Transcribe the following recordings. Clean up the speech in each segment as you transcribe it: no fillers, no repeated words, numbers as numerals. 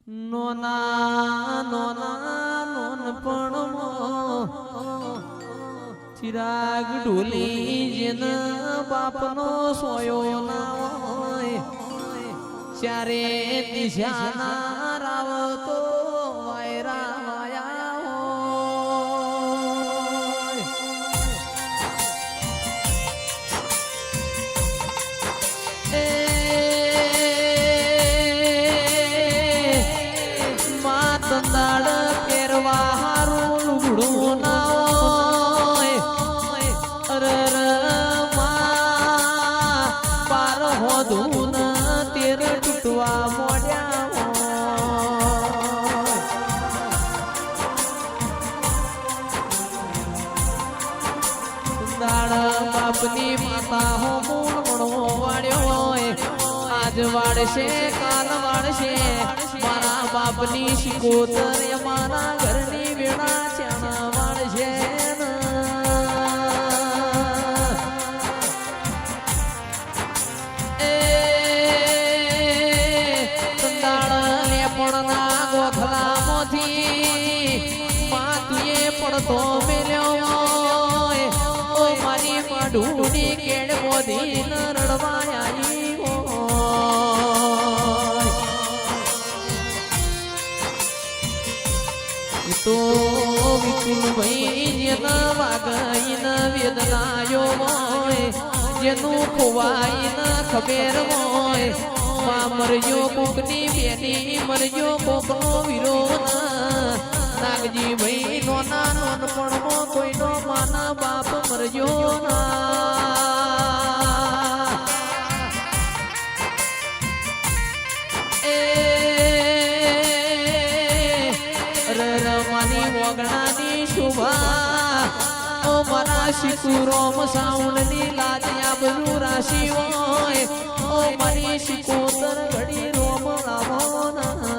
નોના નોના નોનપણમાં ચિરાગ ઢોલી જેન બાપનો સોયો ના હોય ચારે દિશાના રાવતો વાયરા વાયા હોય માતંદાળ પહેરવા હારું લુગડું ના હોય અરર માં પાર હોધું તેર તૂટવા મોડ્યા હોય દાળ બાપની માતા હો મૂળ મળવો વાળ્યો હોય આજ વાળશે કાલ વાળશે મારા બાપની શિકોતર મારા ઘરની વેળા ચાણા વાળશે પડતો મેલ્યો હોય ઓ મારી માઢુની કેડ બોધી ન રડવા આવી હોય તો વિપુલ ભાઈ જેન વાગઈ ન વેદનાયો હોય જેનું ખોવાઈ ન ખબેર હોય માં મરજો કોકની બેની મરજો કોકનો વિરોધ નાગજી ભાઈ નોના નોનપણમાં કોઈનો માના બાપ મરજો ના એ રમાની વગણાની શોભા ઓ મારા શિકુરોમ સાઉન્ડની લાજ્યા બધું રાશિ હોય ઓ મારી શિકોતર ઘડી રોમ લાવો ના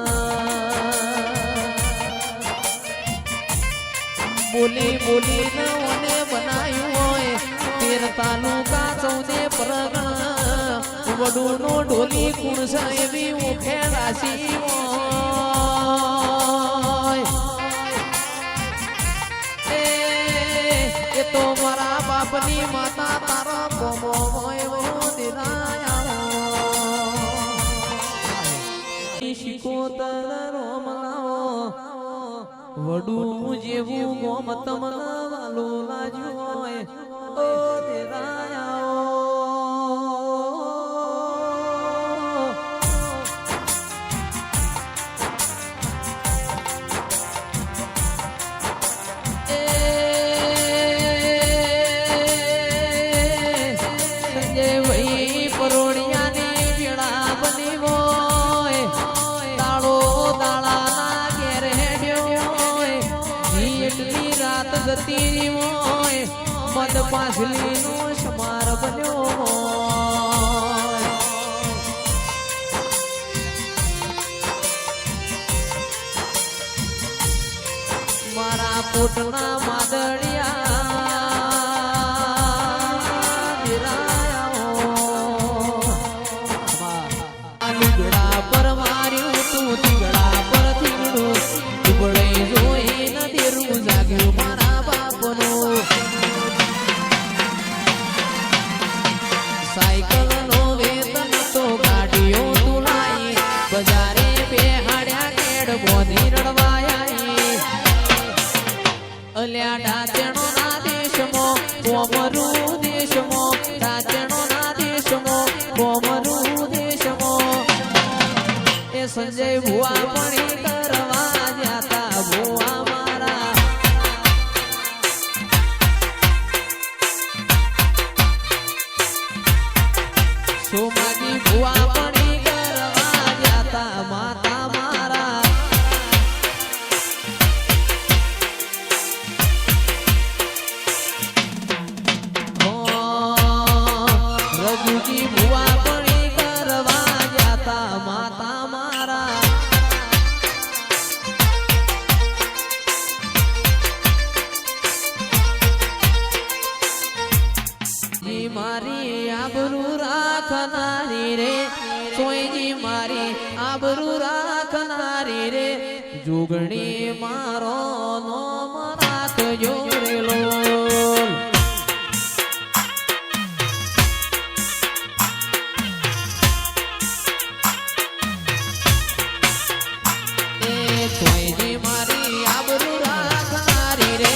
બોલી બોલી નવને બનાવ્યું હોય 13 તાલુકા 14 પરગણા વડું નો ઢોલી કુણસા એવી ઉખે રાશી હોય એ તો મારા બાપની માતા તારા બોમો હોય દિરાયા શિકોતર રોમલાઓ વડું જેવું ગોમ તમને વાલું લાગ્યું હોય ઓ દેરાયા સંજય ભાઈ પરોડિયાની વેળા બની હોય તાળો દાળાના ઘેર એટલી રાત ગતી હોય મદ પાછલી નો સમાર બન્યો હોય મારા પોટના માદળિયા લુગડા પર માર્યું તું તીગડા પર થીગડું દુબળે જોઈ જાગ્યું મારા બાપનો સાયકલ નો વેતન તો ગાડીઓ તુલાઈ બજારે બેહાડ્યા કેડ બોધી રડવાયા અલ્યા ડાચણો ના દેશમાં કોમરું દેશમાં ડાચણો ના દેશમાં કોમરું દેશમાં એ સંજય ભુવા પણ કરવા જાતા ભુવા સોમાજી ભુવા પડી કરવા જાતા માતા મારા રજુજી ભુવા પડી કરવા જાતા માતા મારા મારી આબરૂ રાખના કનારી રે જુગણી મારો નોમ રાખજો રે લોલ કોઈની મારી આબરૂ રાખનારી રે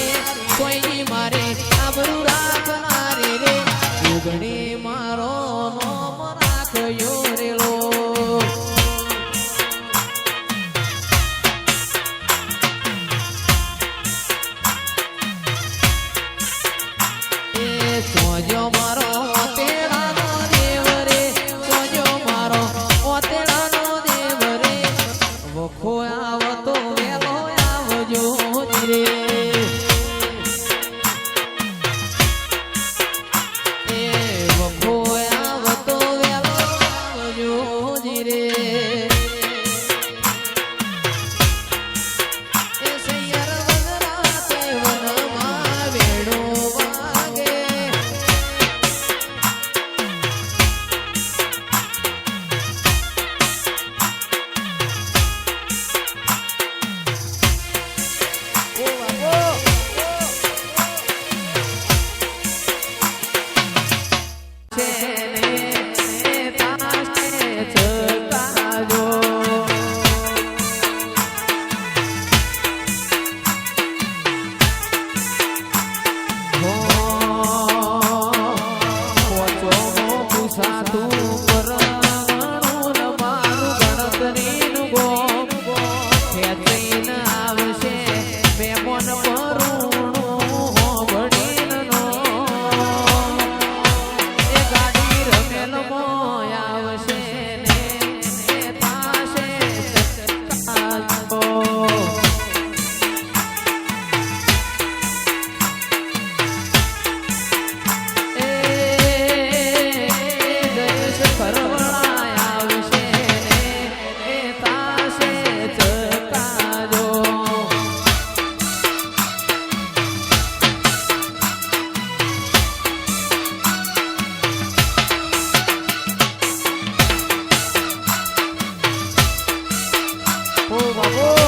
કોઈની મારી આબરૂ રાખનારી રે જુગણી મારો નોમ રાખજો રે લોલ સોજો મારો તેડાનો દેવ રે સોજો મારો તેડાનો દેવ રે વખો આવતો વેલો આવજો રે એ વખો આવતો વેલો આવજો રે એ સૈયર વનરાતે વનમાં વેડો વાગે Oh,